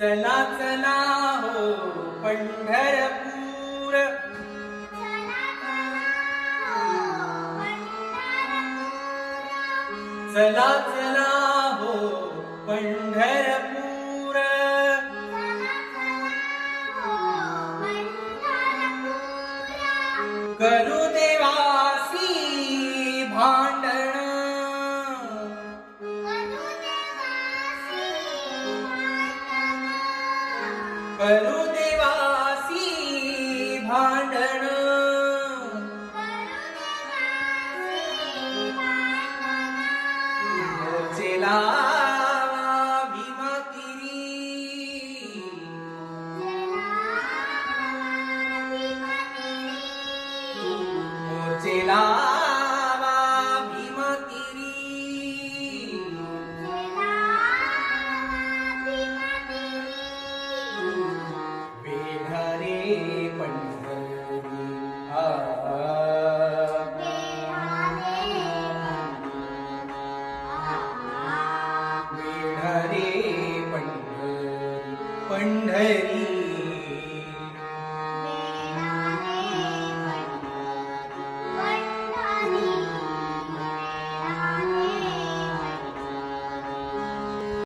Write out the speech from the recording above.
चला चला हो पंढरपूर, चला चला हो पंढरपूर, करू देवासी भांडण, करू देवासी भांडण, मोर्चेला भीमा तिरी, मोर्चेला भीमा तिरी, वेढारे पंढरी वेढारे पंढरी पंढरी